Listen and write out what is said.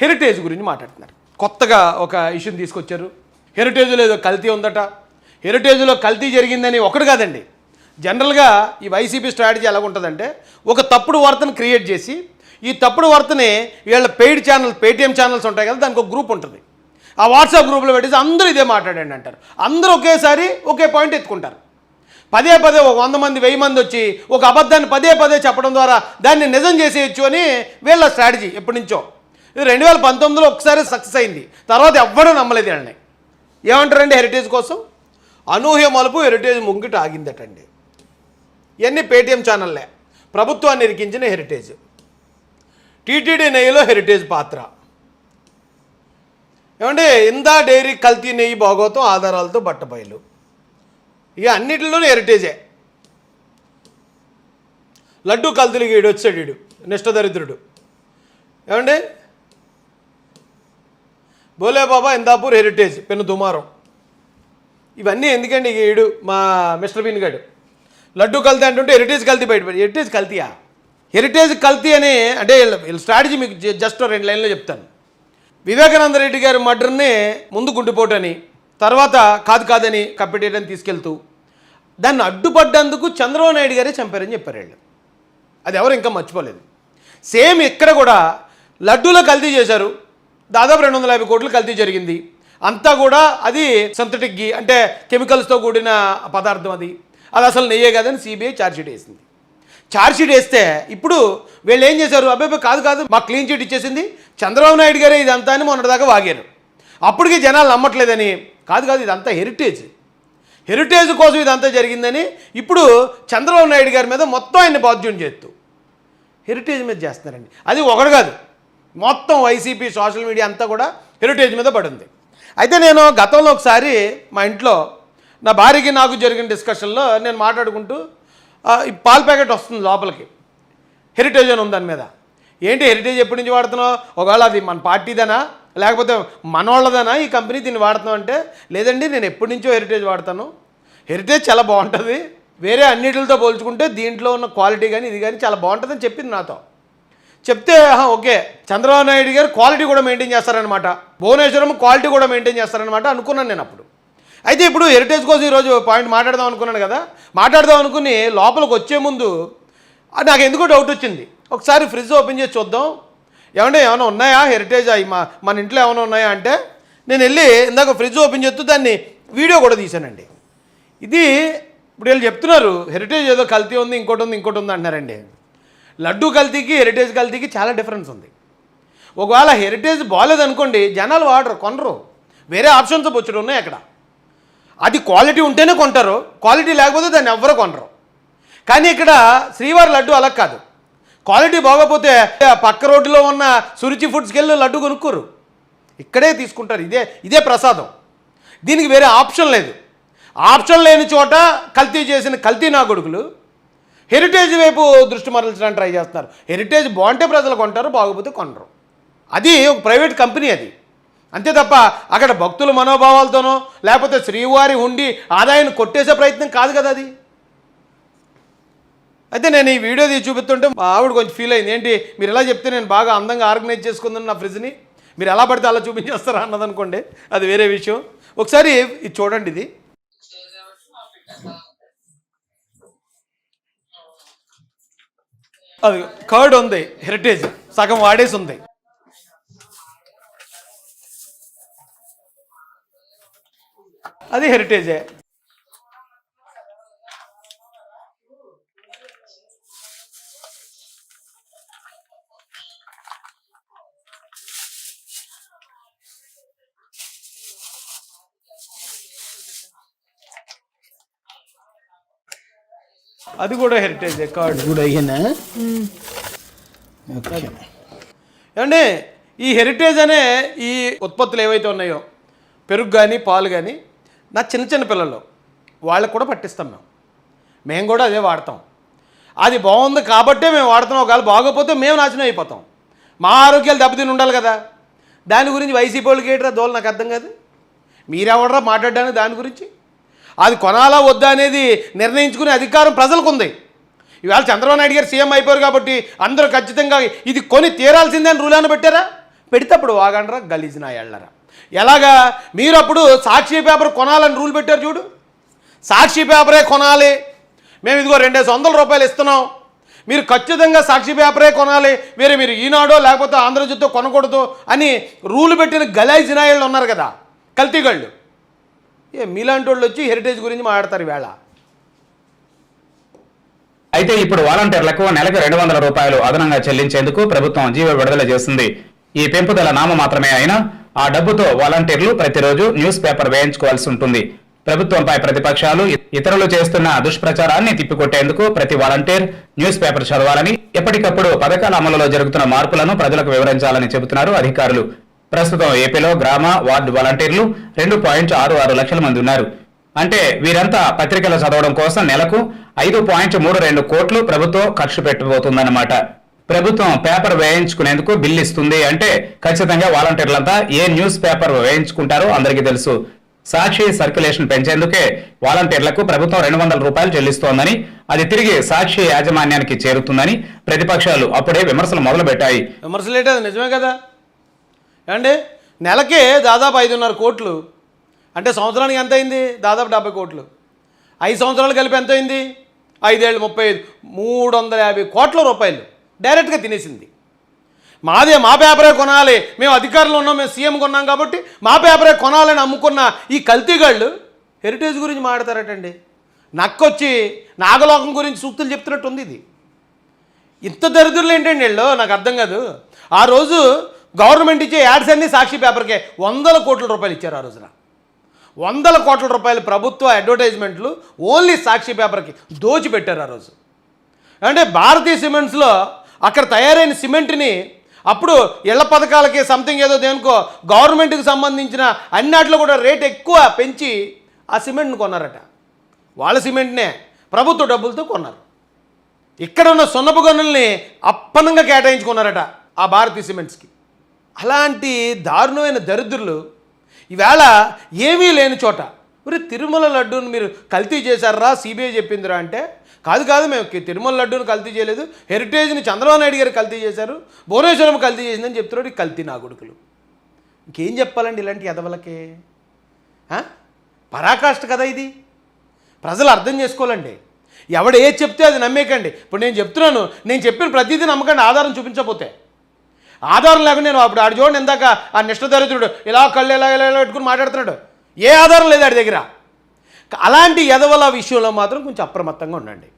Heritage గురించి మాట్లాడుతున్నారు. కొత్తగా ఒక ఇష్యూని తీసుకొచ్చారు. హెరిటేజ్లో ఏదో కల్తీ ఉందట, హెరిటేజ్లో కల్తీ జరిగిందని ఒకటి కాదండి. జనరల్గా ఈ వైసీపీ స్ట్రాటజీ ఎలా ఉంటుందంటే, ఒక తప్పుడు వార్తను క్రియేట్ చేసి ఈ తప్పుడు వార్తని వీళ్ళ పెయిడ్ ఛానల్స్, పేటీఎం ఛానల్స్ ఉంటాయి కదా, దానికి ఒక గ్రూప్ ఉంటుంది. ఆ వాట్సాప్ గ్రూప్లో పెట్టేసి అందరూ ఇదే మాట్లాడండి అంటారు. అందరూ ఒకేసారి ఒకే పాయింట్ ఎత్తుకుంటారు. పదే పదే ఒక 100 మంది 1000 మంది వచ్చి ఒక అబద్ధాన్ని పదే పదే చెప్పడం ద్వారా దాన్ని నిజం చేసేయచ్చు అని వీళ్ళ స్ట్రాటజీ ఎప్పటి నుంచో. ఇది 2019లో ఒకసారి సక్సెస్ అయింది, తర్వాత ఎవ్వడూ నమ్మలేదు వీళ్ళని. ఏమంటారండి హెరిటేజ్ కోసం? అనూహ్య మలుపు హెరిటేజ్ ముంగిట ఆగిందటండి. ఇవన్నీ పేటీఎం ఛానల్లే. ప్రభుత్వాన్ని ఇరికించిన హెరిటేజ్. టీటీడీ నెయ్యిలో హెరిటేజ్ పాత్ర. ఏమంటే ఇందా డైరీ కల్తీ నెయ్యి భాగోతం ఆధారాలతో బట్టబయలు. ఇక అన్నిటిలోనూ హెరిటేజే. లడ్డు కల్తీలకి ఈడు వచ్చాడు, ఈడు నిష్టదరిద్రుడు. ఏమండి బోలే బాబా ఇందాపూర్ హెరిటేజ్ పెన్ను దుమారం. ఇవన్నీ ఎందుకండి? ఈడు మా మిస్టర్ బీన్ గాడు లడ్డు కల్తీ అంటుంటే హెరిటేజ్ కల్తీ బయటపడి. హెరిటేజ్ కల్తీయా? హెరిటేజ్ కల్తీ అని అంటే వీళ్ళ స్ట్రాటజీ మీకు జస్ట్ 2 లైన్లో చెప్తాను. వివేకానంద రెడ్డి గారి మర్డర్ని ముందు గుండెపోటని, తర్వాత కాదని కప్పెట్టేయడానికి తీసుకెళ్తూ దాన్ని అడ్డుపడ్డందుకు చంద్రబాబు నాయుడు గారే చంపారని చెప్పారు వీళ్ళు. అది ఎవరు ఇంకా మర్చిపోలేదు. సేమ్ ఇక్కడ కూడా లడ్డూలో కల్తీ చేశారు. దాదాపు 250 కోట్లు కల్తీ జరిగింది. అంతా కూడా అది సింథటిక్ ఘీ, అంటే కెమికల్స్తో కూడిన పదార్థం. అది అసలు నెయ్యే కాదని సిబిఐ ఛార్జ్షీట్ వేసింది. ఛార్జ్షీట్ వేస్తే ఇప్పుడు వీళ్ళు ఏం చేశారు? అబ్బాయి కాదు మాకు క్లీన్ చిట్ ఇచ్చేసింది చంద్రబాబు నాయుడు గారే ఇదంతా అని మొన్నటిదాకా వాగారు. అప్పటికి జనాలు నమ్మట్లేదని, కాదు ఇదంతా హెరిటేజ్ కోసం ఇదంతా జరిగిందని ఇప్పుడు చంద్రబాబు నాయుడు గారి మీద మొత్తం ఆయన బాధ్యం చేస్తూ హెరిటేజ్ మీద చేస్తున్నారండి. అది ఒకటి కాదు, మొత్తం వైసీపీ సోషల్ మీడియా అంతా కూడా హెరిటేజ్ మీద పడింది. అయితే నేను గతంలో ఒకసారి మా ఇంట్లో నా భార్యకి నాకు జరిగిన డిస్కషన్లో నేను మాట్లాడుకుంటూ ఈ పాల ప్యాకెట్ వస్తుంది లోపలికి, హెరిటేజ్ అని ఉంది దాని మీద. ఏంటి హెరిటేజ్ ఎప్పటి నుంచి వాడుతున్నావు? ఒకవేళ అది మన పార్టీదనా లేకపోతే మనోళ్ళదనా ఈ కంపెనీ దీన్ని వాడుతున్నావు అంటే, లేదండి నేను ఎప్పటి నుంచో హెరిటేజ్ వాడతాను, హెరిటేజ్ చాలా బాగుంటుంది, వేరే అన్నిటితో పోల్చుకుంటే దీంట్లో ఉన్న క్వాలిటీ కానీ ఇది కానీ చాలా బాగుంటుందని చెప్పింది నాతో. చెప్తే ఓకే, చంద్రబాబు నాయుడు గారు క్వాలిటీ కూడా మెయింటైన్ చేస్తారనమాట, భువనేశ్వరం క్వాలిటీ కూడా మెయింటైన్ చేస్తారనమాట అనుకున్నాను నేను అప్పుడు. అయితే ఇప్పుడు హెరిటేజ్ కోసం ఈరోజు పాయింట్ మాట్లాడదాం అనుకున్నాను కదా, మాట్లాడదాం అనుకుని లోపలికి వచ్చే ముందు నాకు ఎందుకో డౌట్ వచ్చింది. ఒకసారి ఫ్రిడ్జ్ ఓపెన్ చేసి చూద్దాం, ఏమైనా ఉన్నాయా హెరిటేజ్ అవి మన ఇంట్లో ఏమైనా ఉన్నాయా అంటే, నేను వెళ్ళి ఇందాక ఫ్రిడ్జ్ ఓపెన్ చేస్తూ దాన్ని వీడియో కూడా తీశానండి. ఇది ఇప్పుడు వీళ్ళు చెప్తున్నారు హెరిటేజ్ ఏదో కల్తీ ఉంది, ఇంకోటి ఉంది అంటున్నారండి. లడ్డు కల్తీకి హెరిటేజ్ కల్తీకి చాలా డిఫరెన్స్ ఉంది. ఒకవేళ హెరిటేజ్ బాగాలేదనుకోండి, జనాలు వాడరు, కొనరు, వేరే ఆప్షన్స్ బొచ్చుడు ఉన్నాయి అక్కడ. అది క్వాలిటీ ఉంటేనే కొంటారు, క్వాలిటీ లేకపోతే దాన్ని ఎవ్వరూ కొనరు. కానీ ఇక్కడ శ్రీవారి లడ్డు అలా కాదు, క్వాలిటీ బాగోపోతే పక్క రోడ్డులో ఉన్న సురుచి ఫుడ్స్కి వెళ్ళి లడ్డు కొనుక్కోరు, ఇక్కడే తీసుకుంటారు. ఇదే ప్రసాదం, దీనికి వేరే ఆప్షన్ లేదు. ఆప్షన్ లేని చోట కల్తీ చేసిన కల్తీ నా కొడుకులు హెరిటేజ్ వైపు దృష్టి మరల్చడానికి ట్రై చేస్తున్నారు. హెరిటేజ్ బాగుంటే ప్రజలు కొంటారు, బాగోపోతే కొనరు. అది ఒక ప్రైవేట్ కంపెనీ అది, అంతే తప్ప అక్కడ భక్తుల మనోభావాలతోనో లేకపోతే శ్రీవారి ఉండి ఆదాయాన్ని కొట్టేసే ప్రయత్నం కాదు కదా అది. అయితే నేను ఈ వీడియో తీసి చూపిస్తుంటే మా ఆవిడ కొంచెం ఫీల్ అయింది. ఏంటి మీరు ఎలా చెప్తే నేను బాగా అందంగా ఆర్గనైజ్ చేసుకుందాను నా ఫ్రిడ్జ్ని, మీరు ఎలా పడితే అలా చూపించేస్తారా అన్నదనుకోండి, అది వేరే విషయం. ఒకసారి ఇది చూడండి, ఇది అది కర్డ్ ఉంది, హెరిటేజ్ సగం వాడేసి ఉంది. అది హెరిటేజే. అది కూడా హెరిటేజే, కార్డ్ కూడా అయ్యేనా. ఏమండి ఈ హెరిటేజ్ అనే ఈ ఉత్పత్తులు ఏవైతే ఉన్నాయో, పెరుగు కానీ పాలు కానీ, నా చిన్న పిల్లలు వాళ్ళకు కూడా పట్టిస్తాం మేము కూడా అదే వాడతాం. అది బాగుంది కాబట్టే మేము వాడుతున్నాం, ఒకవేళ బాగోపోతే మేము నాశనం అయిపోతాం, మా ఆరోగ్యాలు దెబ్బతిని ఉండాలి కదా. దాని గురించి వైసీపీ వాళ్ళకి ఏంట్రా దోలు నాకు అర్థం కాదు. మీరెవడరా మాట్లాడడానికి దాని గురించి? అది కొనాలా వద్దా అనేది నిర్ణయించుకునే అధికారం ప్రజలకు ఉంది. ఇవాళ చంద్రబాబు నాయుడు గారు సీఎం అయిపోయారు కాబట్టి అందరూ ఖచ్చితంగా ఇది కొని తీరాల్సిందే అని రూల్ అని పెట్టారా? పెడితే అప్పుడు వాగండ్రా గలీజ్ నా ఎళ్ళరా. ఎలాగా మీరు అప్పుడు సాక్షి పేపర్ కొనాలని రూల్ పెట్టారు చూడు, సాక్షి పేపరే కొనాలి, మేము ఇదిగో 200 రూపాయలు ఇస్తున్నాం, మీరు ఖచ్చితంగా సాక్షి పేపరే కొనాలి, వేరే మీరు ఈనాడో లేకపోతే ఆంధ్రజ్యోతితో కొనకూడదు అని రూల్ పెట్టిన గలీజ్ నాయళ్ళు ఉన్నారు కదా, కల్తీగాళ్ళు. మీలాంటి వాళ్ళు వచ్చి హెరిటేజ్ గురించి మాట్లాడతారు ఈవేళ. అయితే ఇప్పుడు వాలంటీర్లకు నెలకు 200 రూపాయలు అదనంగా చెల్లించేందుకు ప్రభుత్వం జీవో విడుదల చేసింది. ఈ పెంపుదల నామమాత్రమే అయినా ఆ డబ్బుతో వాలంటీర్లు ప్రతిరోజు న్యూస్ పేపర్ వేయించుకోవాల్సి ఉంటుంది. ప్రభుత్వంపై ప్రతిపక్షాలు ఇతరులు చేస్తున్న దుష్ప్రచారాన్ని తిప్పికొట్టేందుకు ప్రతి వాలంటీర్ న్యూస్ పేపర్ చదవాలని, ఎప్పటికప్పుడు పథకాల అమలులో జరుగుతున్న మార్పులను ప్రజలకు వివరించాలని చెబుతున్నారు అధికారులు. ప్రస్తుతం ఏపీలో గ్రామ వార్డు వాలంటీర్లు 2.66 లక్షల మంది ఉన్నారు. అంటే వీరంతా పత్రికలు చదవడం కోసం నెలకు 5.32 కోట్లు ప్రభుత్వం ఖర్చు పెట్టబోతుందన్నమాట. ప్రభుత్వం పేపర్ వేయించుకునేందుకు బిల్లు ఇస్తుంది అంటే ఖచ్చితంగా వాలంటీర్లంతా ఏ న్యూస్ పేపర్ వేయించుకుంటారో అందరికీ తెలుసు. సాక్షి సర్క్యులేషన్ పెంచేందుకే వాలంటీర్లకు ప్రభుత్వం 200 రూపాయలు చెల్లిస్తోందని, అది తిరిగి సాక్షి యాజమాన్యానికి చేరుతుందని ప్రతిపక్షాలు అప్పుడే విమర్శలు మొదలుపెట్టాయి. విమర్శలు ఏంటి, అది నిజమే కదా అండి. నెలకే దాదాపు 5.5 కోట్లు అంటే సంవత్సరానికి ఎంత అయింది, దాదాపు 70 కోట్లు. 5 సంవత్సరాలు కలిపి ఎంత అయింది, 5 ఏళ్ళు 35, 350 కోట్ల రూపాయలు డైరెక్ట్గా తినేసింది. మా పేపరే కొనాలి, మేము అధికారంలో ఉన్నాం, మేము సీఎం కొన్నాం కాబట్టి మా పేపరే కొనాలని అమ్ముకున్న ఈ కల్తీగాళ్ళు హెరిటేజ్ గురించి మాట్లాడతారటండి. నక్కొచ్చి నాగలోకం గురించి సూక్తులు చెప్తున్నట్టు ఉంది ఇది. ఇంత దరిద్రులు ఏంటండి వీళ్ళు, నాకు అర్థం కాదు. ఆ రోజు గవర్నమెంట్ ఇచ్చే యాడ్స్ అన్నీ సాక్షి పేపర్కే 100 కోట్ల రూపాయలు ఇచ్చారు. ఆ రోజున 100 కోట్ల రూపాయలు ప్రభుత్వ అడ్వర్టైజ్మెంట్లు ఓన్లీ సాక్షి పేపర్కి దోచిపెట్టారు ఆ రోజు. అంటే భారతీయ సిమెంట్స్లో అక్కడ తయారైన సిమెంట్ని అప్పుడు ఇళ్ల పథకాలకి సంథింగ్ ఏదో దేనికో గవర్నమెంట్కి సంబంధించిన అన్నిట్లో కూడా రేట్ ఎక్కువ పెంచి ఆ సిమెంట్ని కొన్నారట. వాళ్ళ సిమెంట్నే ప్రభుత్వ డబ్బులతో కొన్నారు. ఇక్కడ ఉన్న సున్నపు గనుల్ని అప్పనంగా కేటాయించుకున్నారట ఆ భారతీయ సిమెంట్స్కి. అలాంటి దారుణమైన దరిద్రులు ఈవేళ ఏమీ లేని చోట మరి తిరుమల లడ్డూని మీరు కల్తీ చేశారా, సిబిఐ చెప్పిందిరా అంటే కాదు మేము తిరుమల లడ్డూని కల్తీ చేయలేదు, హెరిటేజ్ని చంద్రబాబు నాయుడు గారు కల్తీ చేశారు, భువనేశ్వరం కల్తీ చేసిందని చెప్తున్నాడు ఈ కల్తీ నా కొడుకులు. ఇంకేం చెప్పాలండి ఇలాంటి ఎదవలకే? పరాకాష్ట కదా ఇది. ప్రజలు అర్థం చేసుకోవాలండి. ఎవడు ఏది చెప్తే అది నమ్మేకండి. ఇప్పుడు నేను చెప్తున్నాను, నేను చెప్పిన ప్రతిదీ నమ్మకండి, ఆధారం చూపించకపోతే. ఆధారం లేకుండా నేను అప్పుడు ఆడు చూడండి ఇందాక ఆ నిష్ఠదరిద్రుడు ఇలా కళ్ళు ఇలా పెట్టుకుని మాట్లాడుతున్నాడు, ఏ ఆధారం లేదు ఆడి దగ్గర. అలాంటి ఎదవల విషయంలో మాత్రం కొంచెం అప్రమత్తంగా ఉండండి.